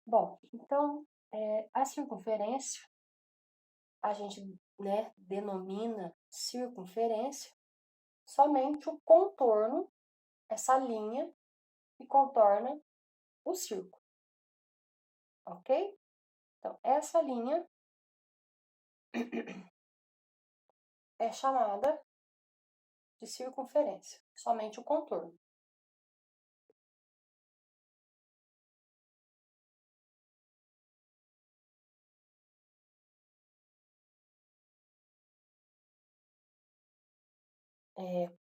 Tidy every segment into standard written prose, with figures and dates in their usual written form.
Bom, então, a circunferência, a gente, né, denomina circunferência somente o contorno, essa linha que contorna o círculo, ok? Então, essa linha é chamada de circunferência, somente o contorno.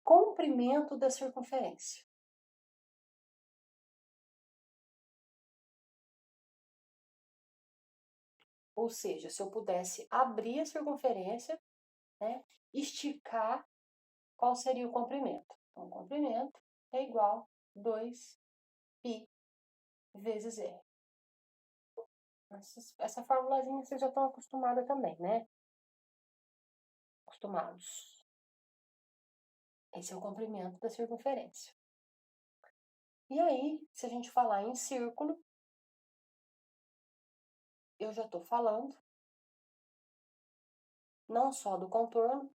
Comprimento da circunferência. Ou seja, se eu pudesse abrir a circunferência, né, esticar, qual seria o comprimento? Então, o comprimento é igual a 2π vezes r. Essa formulazinha vocês já estão acostumados também, né? Acostumados. Esse é o comprimento da circunferência. E aí, se a gente falar em círculo, eu já estou falando não só do contorno,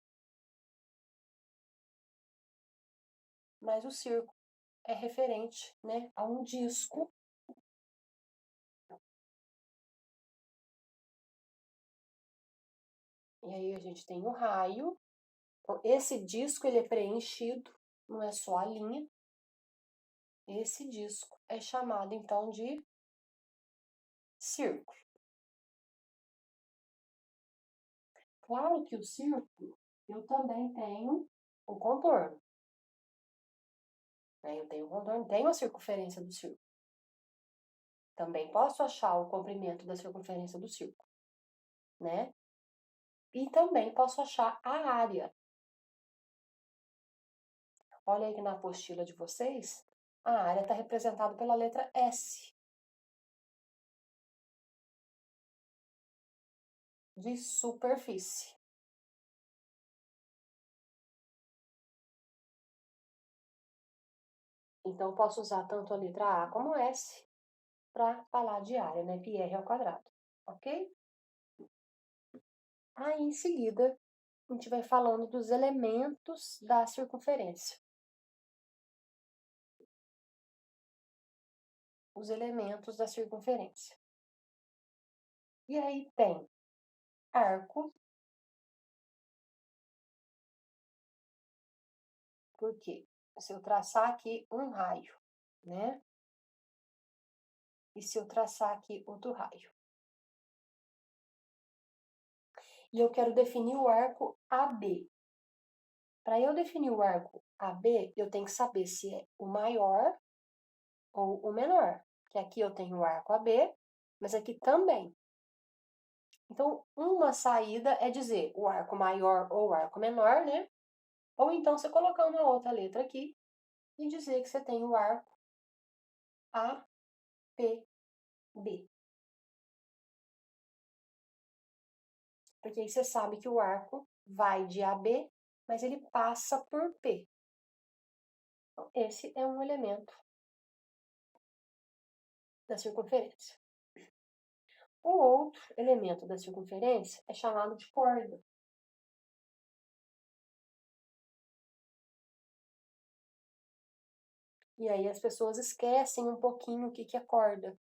mas o círculo é referente, né, a um disco. E aí a gente tem o raio. Então, esse disco ele é preenchido, não é só a linha. Esse disco é chamado então de círculo. Claro que o círculo eu também tenho o contorno. Eu tenho o contorno, tenho a circunferência do círculo. Também posso achar o comprimento da circunferência do círculo, né? E também posso achar a área. Olha aí que na apostila de vocês, a área está representada pela letra S. De superfície. Então, posso usar tanto a letra A como S para falar de área, né? Πr ao quadrado, ok? Aí, em seguida, a gente vai falando dos elementos da circunferência. Os elementos da circunferência. E aí tem arco. Por quê? Se eu traçar aqui um raio, né? E se eu traçar aqui outro raio? E eu quero definir o arco AB. Para eu definir o arco AB, eu tenho que saber se é o maior ou o menor. Que aqui eu tenho o arco AB, mas aqui também. Então, uma saída é dizer o arco maior ou o arco menor, né? Ou então você colocar uma outra letra aqui e dizer que você tem o arco APB. Porque aí você sabe que o arco vai de AB, mas ele passa por P. Então, esse é um elemento da circunferência. O outro elemento da circunferência é chamado de corda. E aí as pessoas esquecem um pouquinho o que é corda.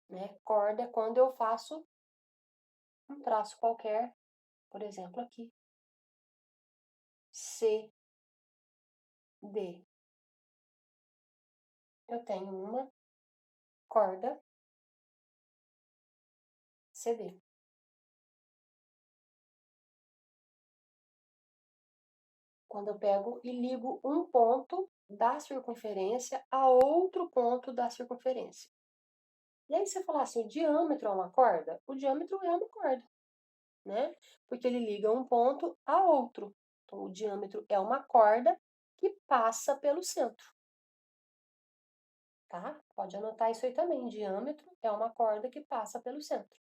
Né? Corda é quando eu faço um traço qualquer, por exemplo, aqui. C, D. Eu tenho uma corda CD. Quando eu pego e ligo um ponto da circunferência a outro ponto da circunferência. E aí você fala assim, o diâmetro é uma corda? O diâmetro é uma corda, né? Porque ele liga um ponto a outro. Então, o diâmetro é uma corda que passa pelo centro. Tá? Pode anotar isso aí também. Diâmetro é uma corda que passa pelo centro.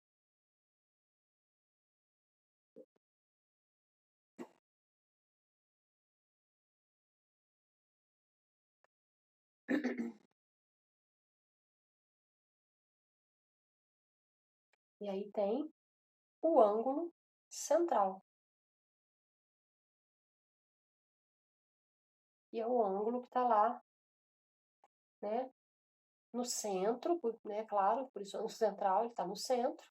E aí tem o ângulo central. E é o ângulo que está lá, né, no centro, né, claro, por isso é o central, ele está no centro.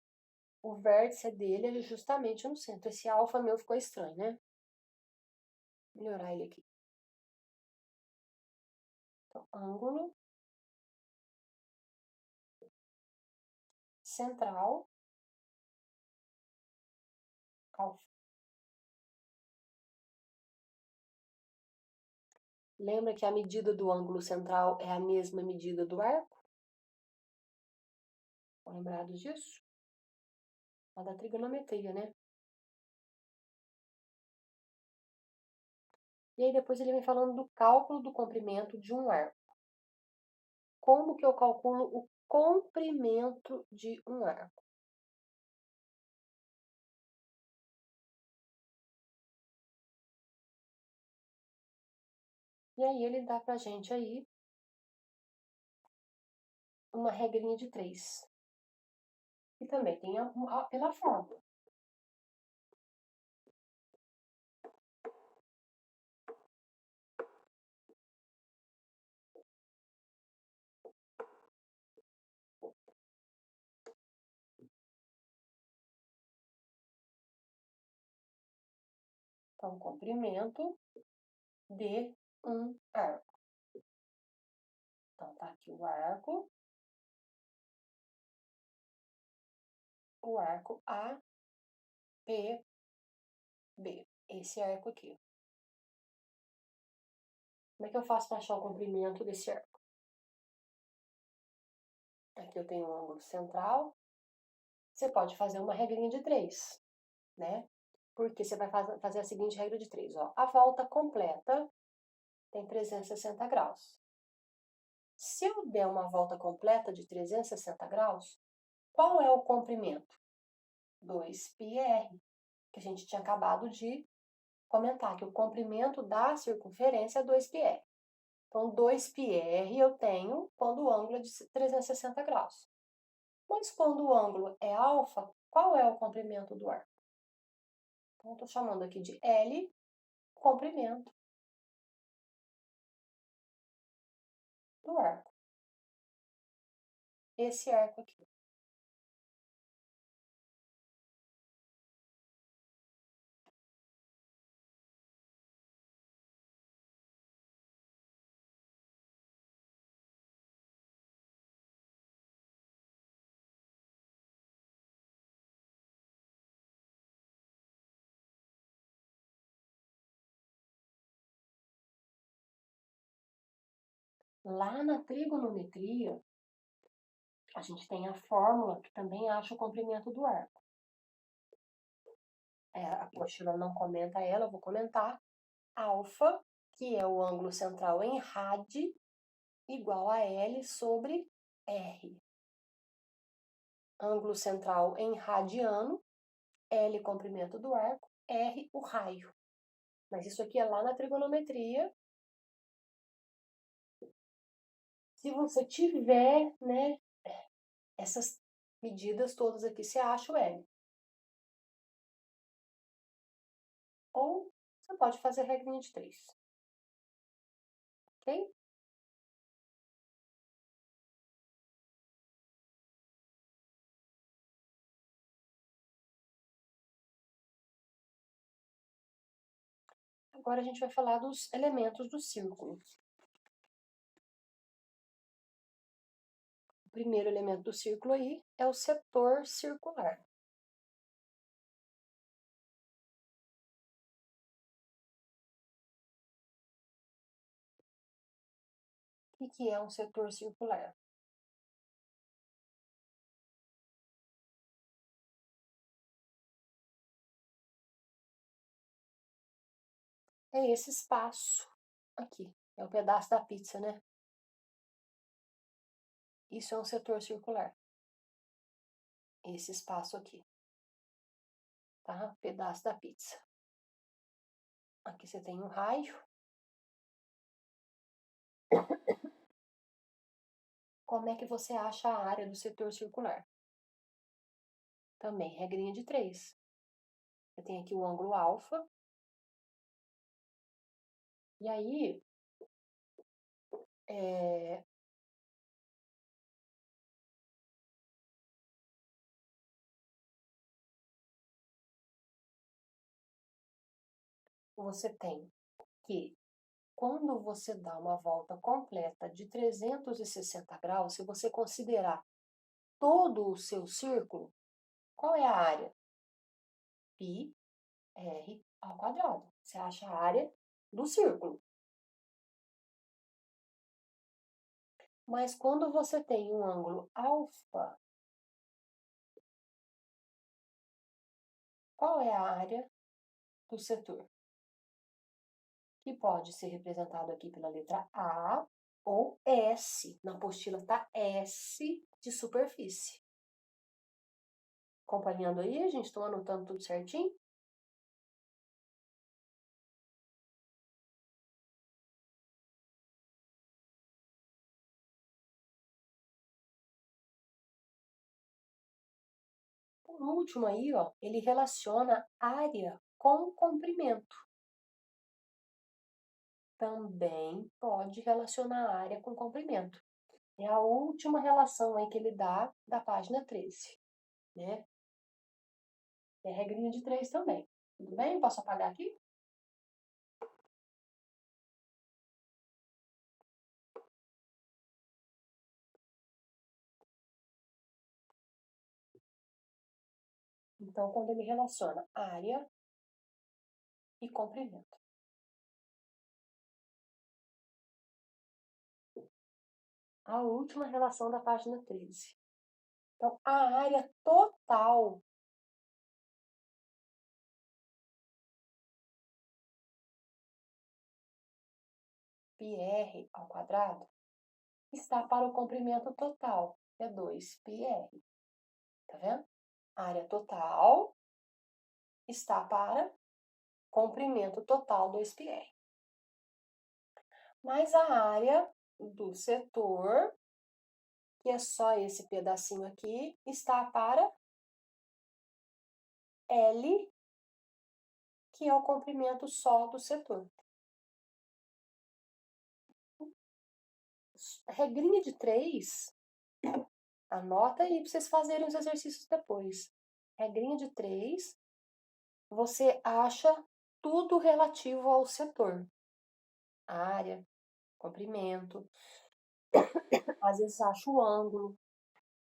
O vértice dele é justamente no centro. Esse alfa meu ficou estranho, né? Vou melhorar ele aqui. Então, ângulo central, alfa. Lembra que a medida do ângulo central é a mesma medida do arco? Estão lembrados disso? Lá da trigonometria, né? E aí depois ele vem falando do cálculo do comprimento de um arco. Como que eu calculo o comprimento de um arco? E aí ele dá pra gente aí uma regrinha de 3. E também tem pela fórmula. Então, comprimento de um arco. Então, tá aqui o arco A, P, B. Esse arco aqui. Como é que eu faço para achar o comprimento desse arco? Aqui eu tenho um ângulo central. Você pode fazer uma regrinha de 3, né? Porque você vai fazer a seguinte regra de 3, ó. A volta completa tem 360 graus. Se eu der uma volta completa de 360 graus, qual é o comprimento? 2πr, que a gente tinha acabado de comentar, que o comprimento da circunferência é 2πr. Então, 2πr eu tenho quando o ângulo é de 360 graus. Mas quando o ângulo é alfa, qual é o comprimento do arco? Então, estou chamando aqui de L, comprimento do arco. Esse arco aqui. Lá na trigonometria, a gente tem a fórmula que também acha o comprimento do arco. A apostila não comenta ela, eu vou comentar. Alfa, que é o ângulo central em rad, igual a L sobre R. Ângulo central em radiano, L comprimento do arco, R o raio. Mas isso aqui é lá na trigonometria. Se você tiver, né, essas medidas todas aqui, você acha o L. Ou você pode fazer regrinha de 3. Ok? Agora a gente vai falar dos elementos do círculo. O primeiro elemento do círculo aí é o setor circular. O que é um setor circular? É esse espaço aqui. É o pedaço da pizza, né? Isso é um setor circular. Esse espaço aqui. Tá? Pedaço da pizza. Aqui você tem um raio. Como é que você acha a área do setor circular? Também regrinha de 3. Eu tenho aqui o ângulo alfa. E aí, você tem que, quando você dá uma volta completa de 360 graus, se você considerar todo o seu círculo, qual é a área? Πr ao quadrado. Você acha a área do círculo. Mas quando você tem um ângulo alfa, qual é a área do setor? Que pode ser representado aqui pela letra A ou S. Na apostila está S de superfície. Acompanhando aí, a gente está anotando tudo certinho? Por último aí, ó, ele relaciona área com comprimento. Também pode relacionar área com comprimento. É a última relação aí que ele dá da página 13, né? É a regrinha de 3 também. Tudo bem? Posso apagar aqui? Então, quando ele relaciona área e comprimento. A última relação da página 13. Então, a área total πr ao quadrado está para o comprimento total, que é 2πr. Tá vendo? A área total está para comprimento total 2πr. Mas a área do setor, que é só esse pedacinho aqui, está para L, que é o comprimento só do setor. Regrinha de 3, anota aí para vocês fazerem os exercícios depois. Regrinha de 3, você acha tudo relativo ao setor. Área, comprimento, às vezes acha o ângulo,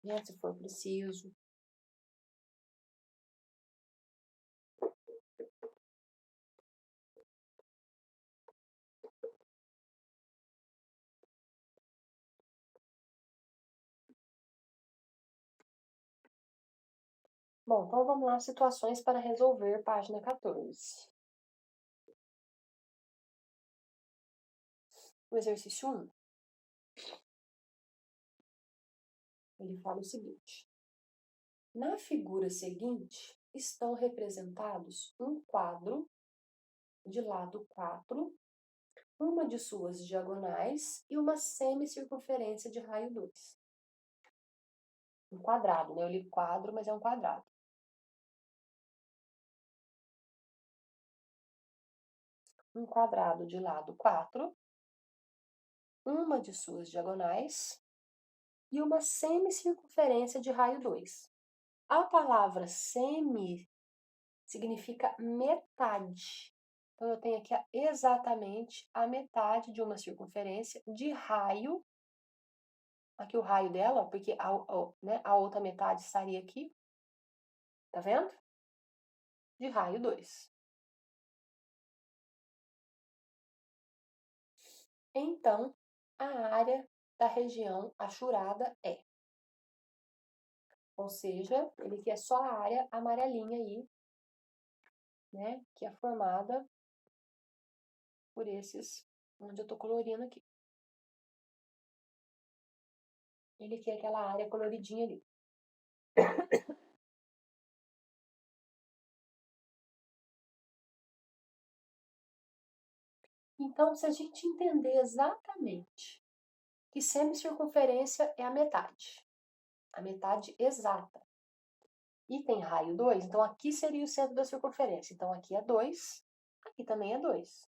né, se for preciso. Bom, então vamos lá, situações para resolver, página 14. O exercício 1, ele fala o seguinte: na figura seguinte estão representados um quadro de lado 4, uma de suas diagonais e uma semicircunferência de raio 2. Um quadrado, né? Eu li quadro, mas é um quadrado. Um quadrado de lado 4, uma de suas diagonais e uma semicircunferência de raio 2. A palavra semi significa metade. Então, eu tenho aqui exatamente a metade de uma circunferência de raio. Aqui o raio dela, porque a outra metade estaria aqui. Tá vendo? De raio 2. Então, a área da região achurada é. Ou seja, ele quer só a área amarelinha aí, né? Que é formada por esses, onde eu tô colorindo aqui. Ele quer aquela área coloridinha ali. Então, se a gente entender exatamente que semicircunferência é a metade exata, e tem raio 2, então aqui seria o centro da circunferência. Então aqui é 2, aqui também é 2.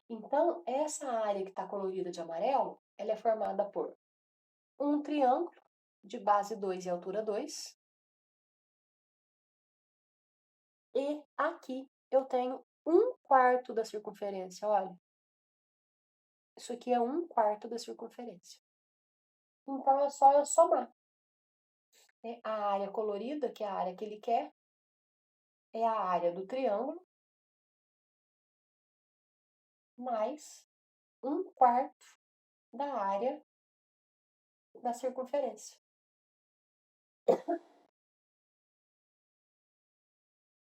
Então, essa área que está colorida de amarelo, ela é formada por um triângulo de base 2 e altura 2. E aqui eu tenho 1/4 da circunferência, olha. Isso aqui é 1/4 da circunferência. Então, é só eu somar. A área colorida, que é a área que ele quer, é a área do triângulo, mais 1/4 da área da circunferência.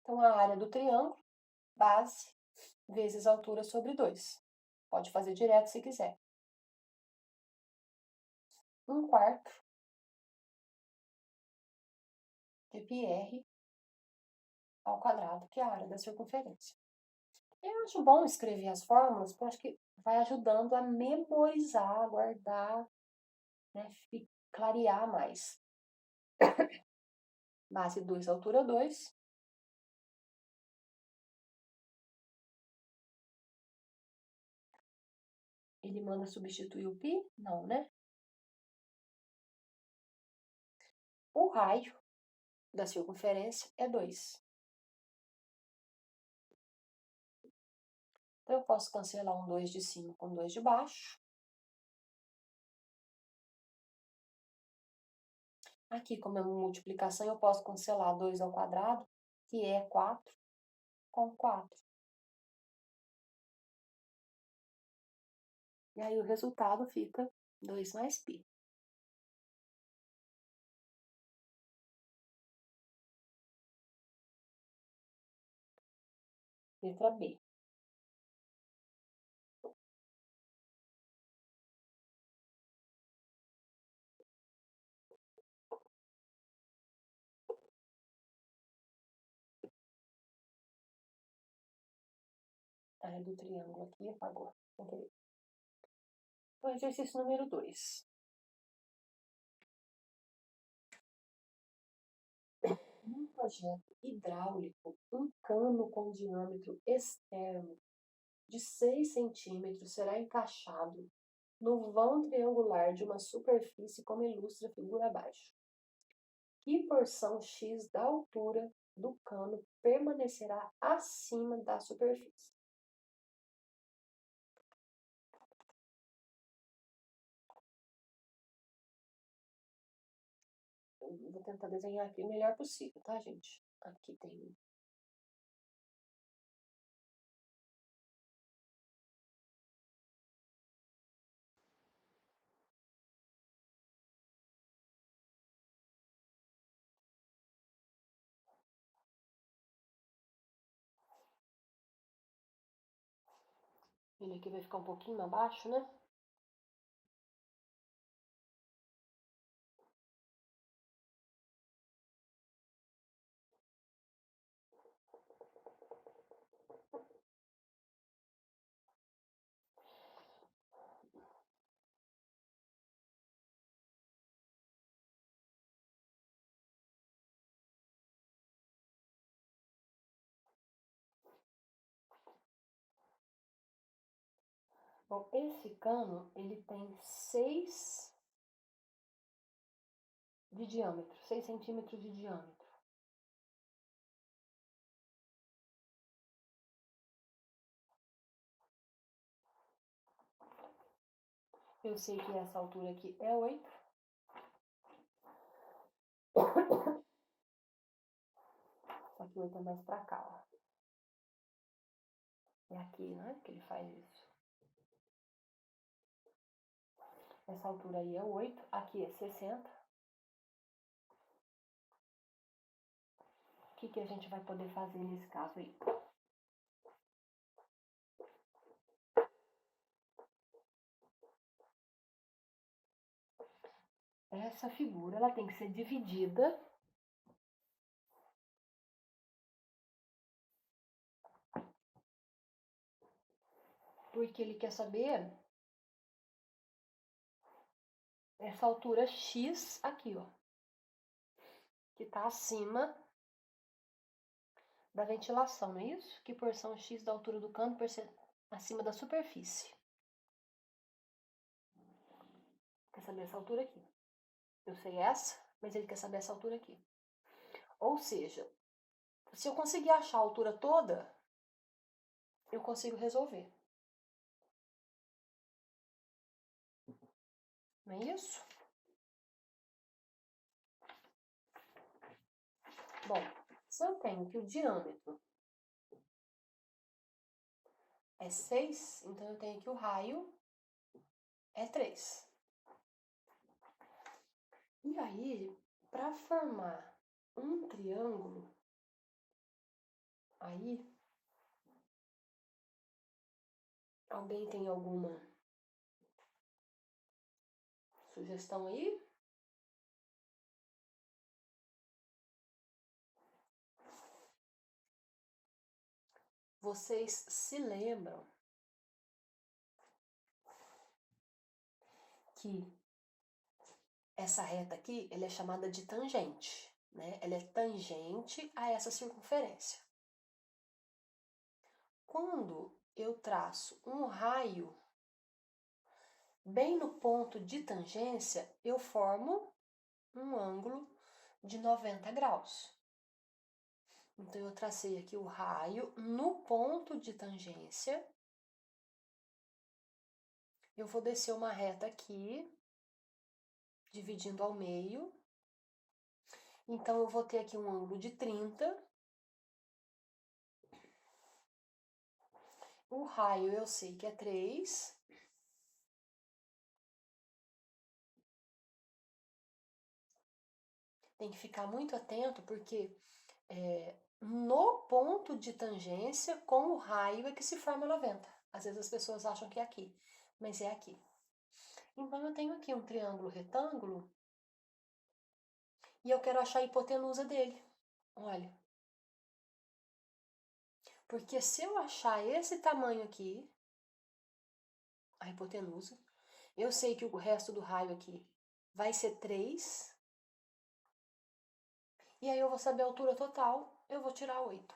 Então, a área do triângulo, base, vezes altura sobre 2. Pode fazer direto se quiser. 1/4 de πr ao quadrado, que é a área da circunferência. Eu acho bom escrever as fórmulas, porque eu acho que vai ajudando a memorizar, guardar, né, clarear mais. Base 2, altura 2. Ele manda substituir o π? Não, né? O raio da circunferência é 2. Então, eu posso cancelar um 2 de cima com 2 de baixo. Aqui, como é uma multiplicação, eu posso cancelar 2 ao quadrado, que é 4, com 4. E aí, o resultado fica 2 mais π. Letra B. A área do triângulo aqui apagou. Okay. Então, exercício número 2. Num projeto hidráulico, um cano com diâmetro externo de 6 centímetros será encaixado no vão triangular de uma superfície como ilustra a figura abaixo. Que porção X da altura do cano permanecerá acima da superfície? Eu vou tentar desenhar aqui o melhor possível, tá, gente? Aqui tem... Ele aqui vai ficar um pouquinho abaixo, né? Bom, esse cano, ele tem 6 de diâmetro, 6 centímetros de diâmetro. Eu sei que essa altura aqui é 8. Só que 8 é mais pra cá, ó. É aqui, né, que ele faz isso. Essa altura aí é 8, aqui é 60. O que a gente vai poder fazer nesse caso aí? Essa figura, ela tem que ser dividida porque ele quer saber essa altura X aqui, ó. que está acima da ventilação, não é isso? Que porção X da altura do cano acima da superfície. Quer saber essa altura aqui. Eu sei essa, mas ele quer saber essa altura aqui. Ou seja, se eu conseguir achar a altura toda, eu consigo resolver. Não é isso? Bom, se eu tenho que o diâmetro é 6, então eu tenho que o raio é 3. E aí, para formar um triângulo, aí, alguém tem alguma sugestão aí? Vocês se lembram que essa reta aqui, ela é chamada de tangente, né? Ela é tangente a essa circunferência. Quando eu traço um raio bem no ponto de tangência, eu formo um ângulo de 90 graus. Então, eu tracei aqui o raio no ponto de tangência. Eu vou descer uma reta aqui, dividindo ao meio. Então, eu vou ter aqui um ângulo de 30. O raio eu sei que é 3. Tem que ficar muito atento, porque no ponto de tangência, com o raio, é que se forma 90. Às vezes as pessoas acham que é aqui, mas é aqui. Então, eu tenho aqui um triângulo retângulo e eu quero achar a hipotenusa dele. Olha. Porque se eu achar esse tamanho aqui, a hipotenusa, eu sei que o resto do raio aqui vai ser 3. E aí eu vou saber a altura total, eu vou tirar 8.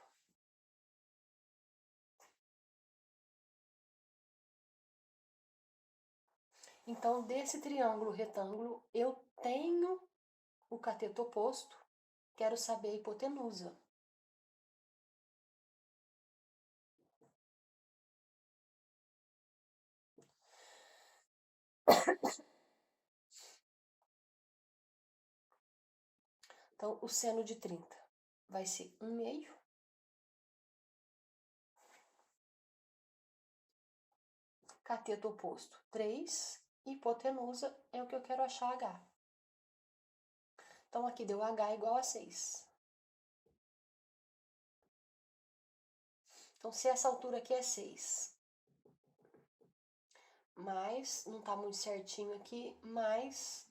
Então, desse triângulo retângulo, eu tenho o cateto oposto, quero saber a hipotenusa. Então, o seno de 30 vai ser 1/2. Cateto oposto, 3. Hipotenusa é o que eu quero achar H. Então, aqui deu H igual a 6. Então, se essa altura aqui é 6, mas não está muito certinho aqui, mais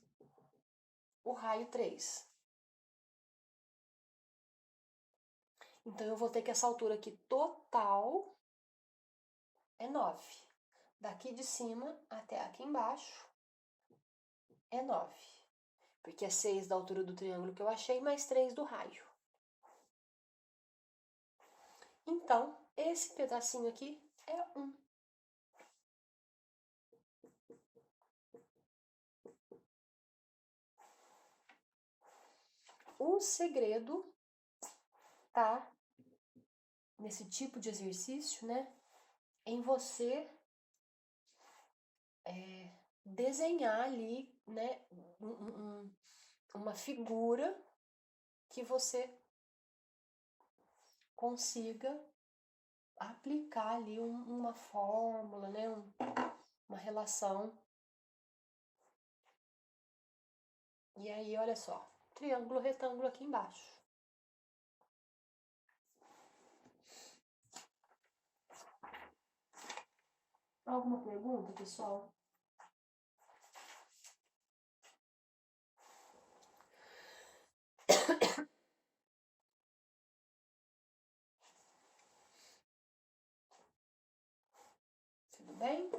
o raio 3. Então, eu vou ter que essa altura aqui total é 9. Daqui de cima até aqui embaixo é 9. Porque é 6 da altura do triângulo que eu achei, mais 3 do raio. Então, esse pedacinho aqui é 1. O segredo tá nesse tipo de exercício, né? Em você desenhar ali, né? Uma figura que você consiga aplicar ali uma fórmula, né? Uma relação. E aí, olha só, triângulo, retângulo aqui embaixo. Alguma pergunta, pessoal? Tudo bem?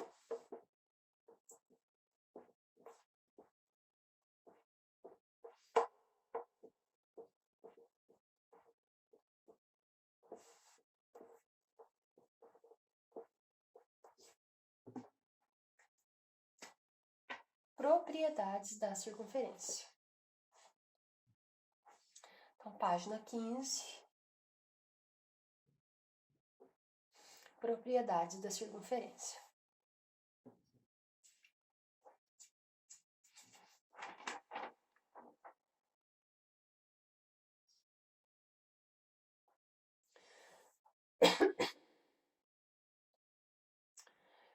propriedades da circunferência. Então, página 15. Propriedades da circunferência.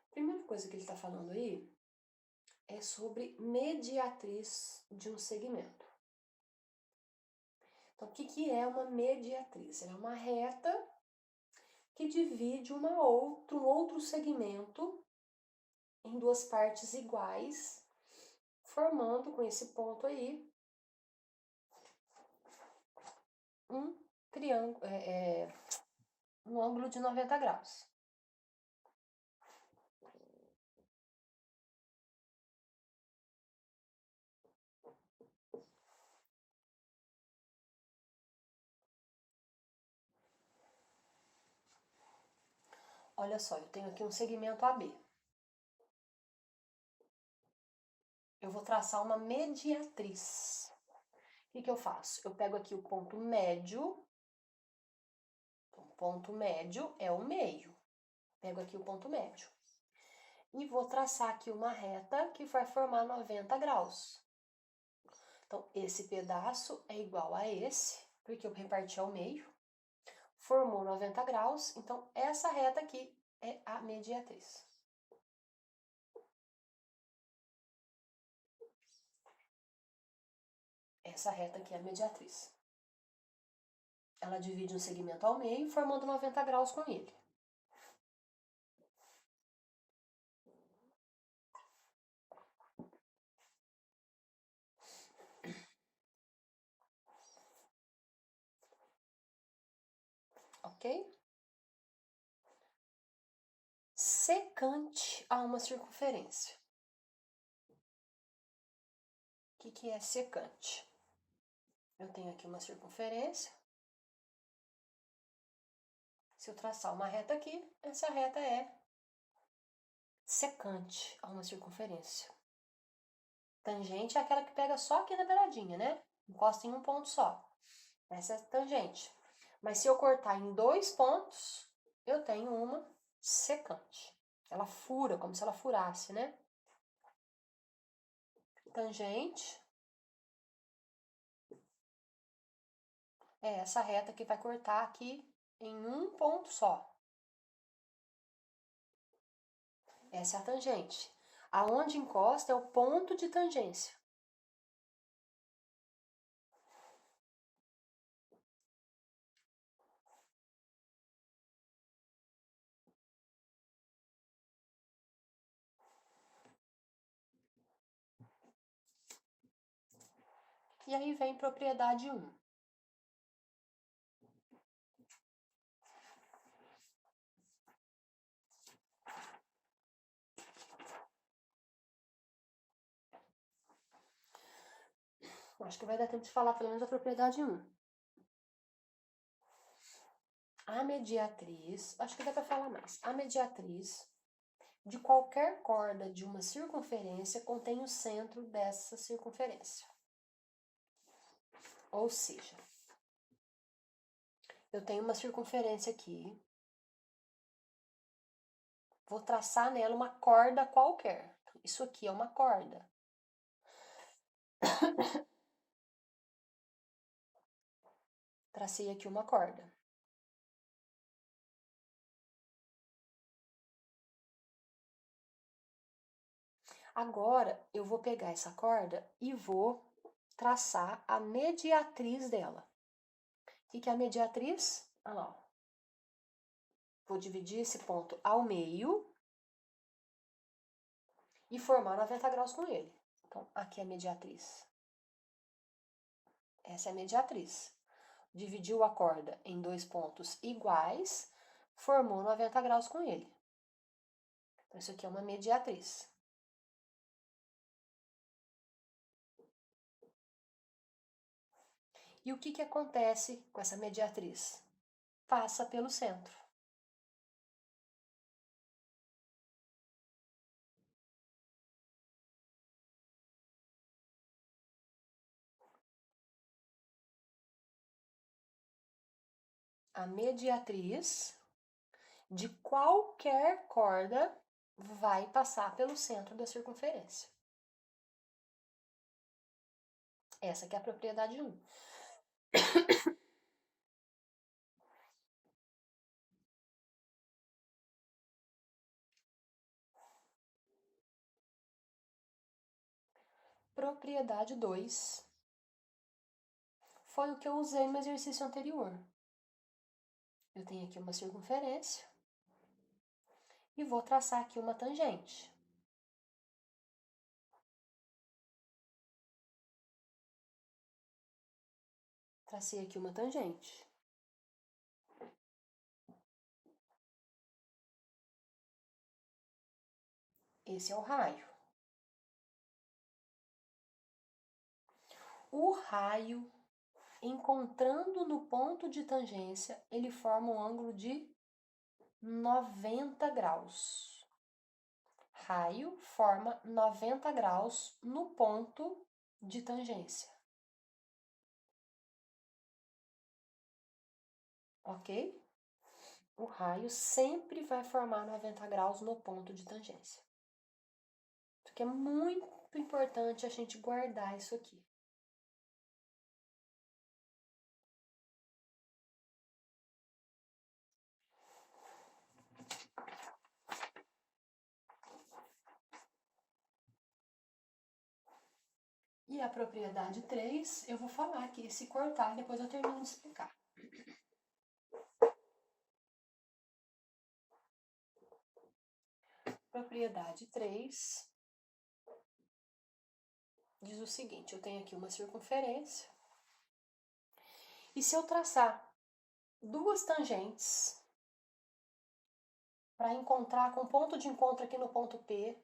A primeira coisa que ele está falando aí é sobre mediatriz de um segmento. Então, o que é uma mediatriz? Ela é uma reta que divide um outro segmento em duas partes iguais, formando com esse ponto aí um triângulo, um ângulo de 90 graus. Olha só, eu tenho aqui um segmento AB. Eu vou traçar uma mediatriz. O que eu faço? Eu pego aqui o ponto médio. O ponto médio é o meio. Pego aqui o ponto médio. E vou traçar aqui uma reta que vai formar 90 graus. Então, esse pedaço é igual a esse, porque eu reparti ao meio. Formou 90 graus, então essa reta aqui é a mediatriz. Essa reta aqui é a mediatriz. Ela divide um segmento ao meio, formando 90 graus com ele. Ok? Secante a uma circunferência. O que é secante? Eu tenho aqui uma circunferência. Se eu traçar uma reta aqui, essa reta é secante a uma circunferência. Tangente é aquela que pega só aqui na beiradinha, né? Encosta em um ponto só. Essa é a tangente. Mas se eu cortar em 2 pontos, eu tenho uma secante. Ela fura, como se ela furasse, né? Tangente é essa reta que vai cortar aqui em um ponto só. Essa é a tangente. Aonde encosta é o ponto de tangência. E aí vem propriedade 1. Acho que vai dar tempo de falar pelo menos a propriedade 1. A mediatriz, acho que dá para falar mais. A mediatriz de qualquer corda de uma circunferência contém o centro dessa circunferência. Ou seja, eu tenho uma circunferência aqui, vou traçar nela uma corda qualquer. Isso aqui é uma corda. Tracei aqui uma corda. Agora, eu vou pegar essa corda e vou traçar a mediatriz dela. O que é a mediatriz? Olha lá, ó. Vou dividir esse ponto ao meio e formar 90 graus com ele. Então, aqui é a mediatriz. Essa é a mediatriz. Dividiu a corda em 2 pontos iguais, formou 90 graus com ele. Então, isso aqui é uma mediatriz. E o que acontece com essa mediatriz? Passa pelo centro. a mediatriz de qualquer corda vai passar pelo centro da circunferência. Essa aqui é a propriedade 1. Propriedade 2 foi o que eu usei no exercício anterior. Eu tenho aqui uma circunferência e vou traçar aqui uma tangente. Tracei aqui uma tangente. Esse é o raio. O raio, encontrando no ponto de tangência, ele forma um ângulo de 90 graus. Raio forma 90 graus no ponto de tangência. Ok? O raio sempre vai formar 90 graus no ponto de tangência. Porque é muito importante a gente guardar isso aqui. E a propriedade 3, eu vou falar aqui, se cortar, depois eu termino de explicar. Propriedade 3 diz o seguinte, eu tenho aqui uma circunferência, e se eu traçar duas tangentes para encontrar com ponto de encontro aqui no ponto P,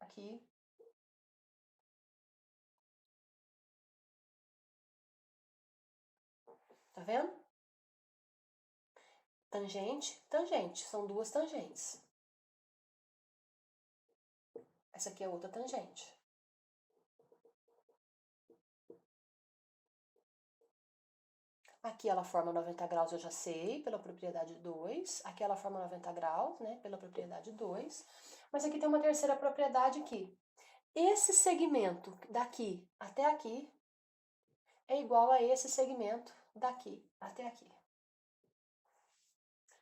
aqui, tá vendo? Tangente, tangente, são duas tangentes. Essa aqui é outra tangente. Aqui ela forma 90 graus, eu já sei, pela propriedade 2. Aqui ela forma 90 graus, né, pela propriedade 2. Mas aqui tem uma terceira propriedade aqui. Esse segmento daqui até aqui é igual a esse segmento daqui até aqui.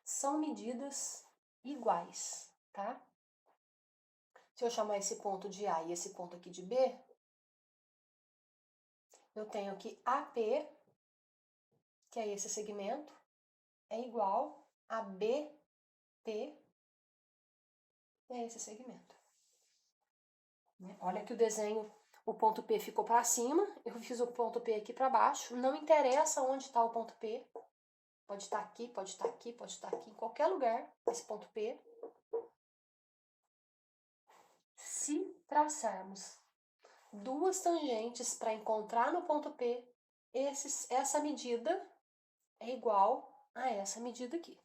São medidas iguais, tá? Se eu chamar esse ponto de A e esse ponto aqui de B, eu tenho que AP, que é esse segmento, é igual a BP, que é esse segmento. Olha que o desenho, o ponto P ficou para cima, eu fiz o ponto P aqui para baixo, não interessa onde está o ponto P, pode estar aqui, pode estar aqui, pode estar aqui, em qualquer lugar, esse ponto P. Se traçarmos duas tangentes para encontrar no ponto P, essa medida é igual a essa medida aqui.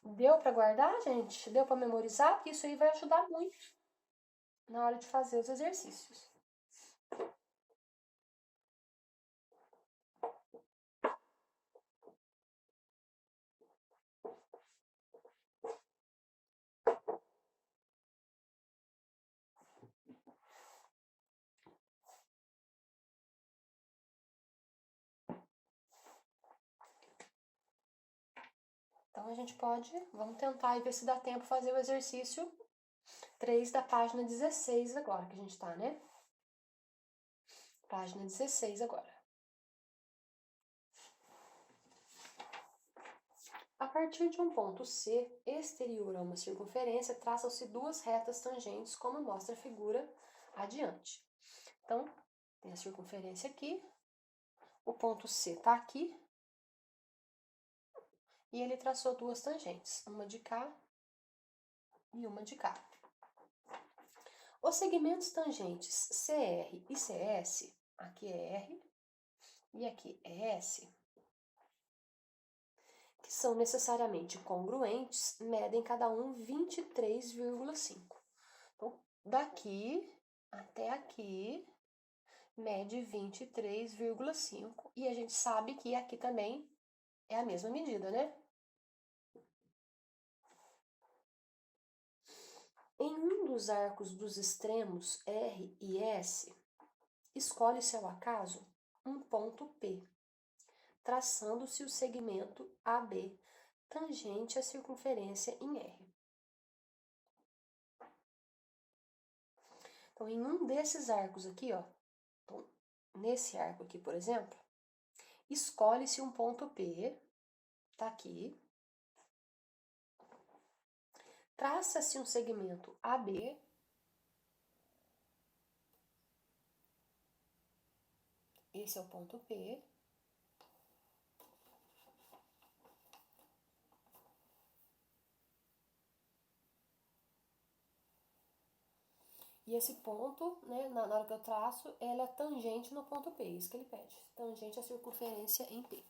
Deu para guardar, gente? Deu para memorizar? Porque isso aí vai ajudar muito na hora de fazer os exercícios. Então, a gente pode, vamos tentar e ver se dá tempo fazer o exercício 3 da página 16 agora, que a gente tá, né? Página 16 agora. A partir de um ponto C, exterior a uma circunferência, traçam-se duas retas tangentes, como mostra a figura adiante. Então, tem a circunferência aqui, o ponto C tá aqui, e ele traçou duas tangentes, uma de cá e uma de cá. Os segmentos tangentes CR e CS, aqui é R e aqui é S, que são necessariamente congruentes, medem cada um 23,5. Então, daqui até aqui mede 23,5 e a gente sabe que aqui também é a mesma medida, né? Em um dos arcos dos extremos R e S, escolhe-se ao acaso um ponto P, traçando-se o segmento AB tangente à circunferência em R. Então, em um desses arcos aqui, ó, então, nesse arco aqui, por exemplo, escolhe-se um ponto P, tá aqui, traça-se um segmento AB, esse é o ponto P, e esse ponto, né, na hora que eu traço, ela é tangente no ponto P, isso que ele pede, tangente à circunferência em P.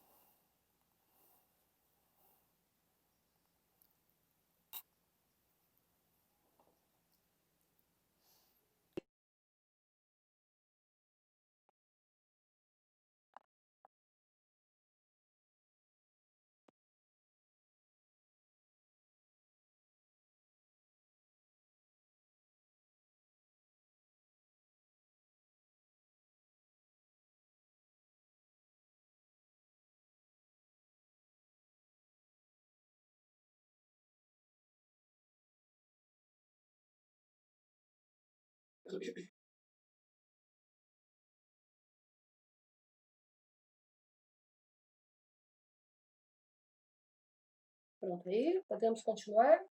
Pronto aí, podemos continuar?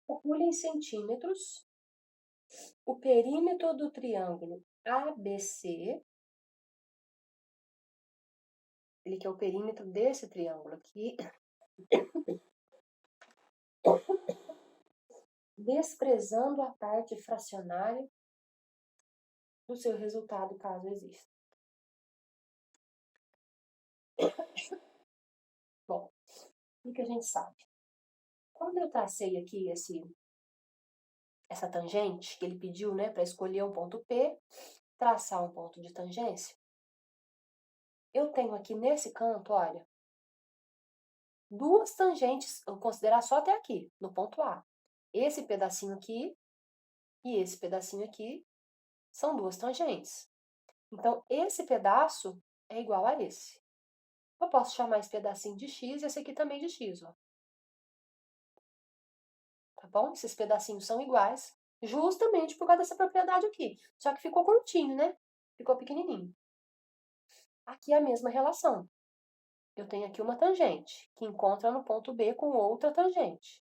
Calcule em centímetros o perímetro do triângulo ABC, ele que é o perímetro desse triângulo aqui, desprezando a parte fracionária do seu resultado, caso exista. Bom, o que a gente sabe? Quando eu tracei aqui essa tangente, que ele pediu, né, para escolher um ponto P, traçar um ponto de tangência, eu tenho aqui nesse canto, olha, duas tangentes, eu vou considerar só até aqui, no ponto A. Esse pedacinho aqui e esse pedacinho aqui são duas tangentes. Então, esse pedaço é igual a esse. Eu posso chamar esse pedacinho de x e esse aqui também de x, ó. Tá bom? Esses pedacinhos são iguais, justamente por causa dessa propriedade aqui. Só que ficou curtinho, né? Ficou pequenininho. Aqui é a mesma relação. Eu tenho aqui uma tangente, que encontra no ponto B com outra tangente.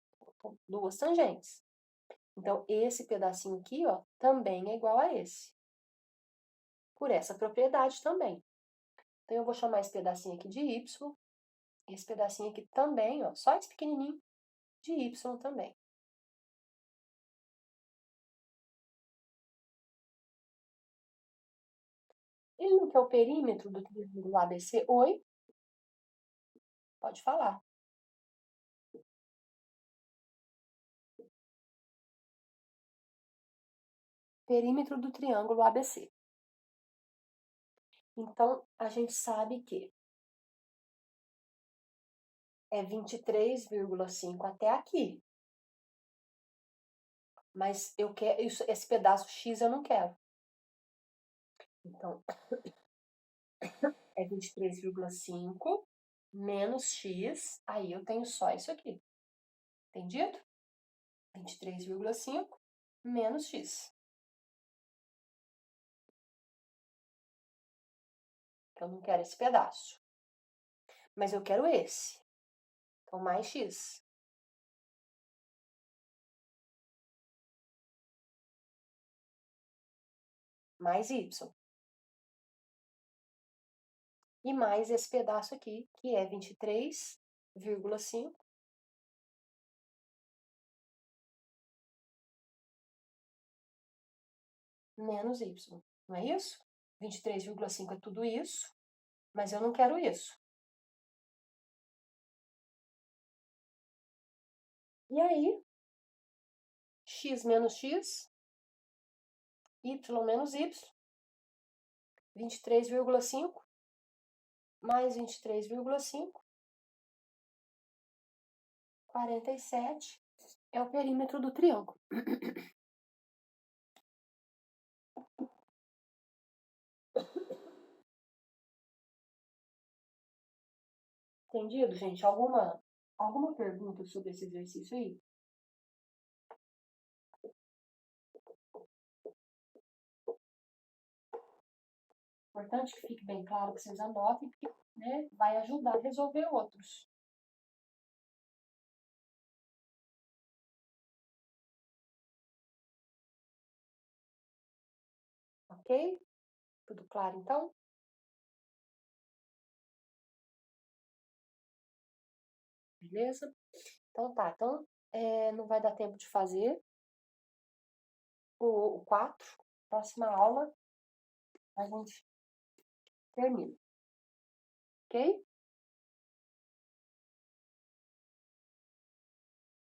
Duas tangentes. Então, esse pedacinho aqui, ó, também é igual a esse. Por essa propriedade também. Então, eu vou chamar esse pedacinho aqui de y, esse pedacinho aqui também, ó, só esse pequenininho, de y também. Ele não quer o perímetro do triângulo ABC? Oi? Pode falar. Perímetro do triângulo ABC. Então, a gente sabe que é 23,5 até aqui. Mas eu quero esse pedaço X eu não quero. Então, é 23,5 menos X, aí eu tenho só isso aqui. Entendido? 23,5 menos X. Eu não quero esse pedaço. Mas eu quero esse. Então, mais X. Mais Y. E mais esse pedaço aqui, que é 23,5 menos Y. Não é isso? 23,5 é tudo isso, mas eu não quero isso. E aí, x menos x, y menos y, 23,5 mais 23,5, 47 é o perímetro do triângulo. Entendido, gente? Alguma pergunta sobre esse exercício aí? Importante que fique bem claro que vocês anotem, porque, né, vai ajudar a resolver outros. Ok? Tudo claro, então? Beleza? Então tá. Então, não vai dar tempo de fazer o 4. Próxima aula, a gente termina. Ok?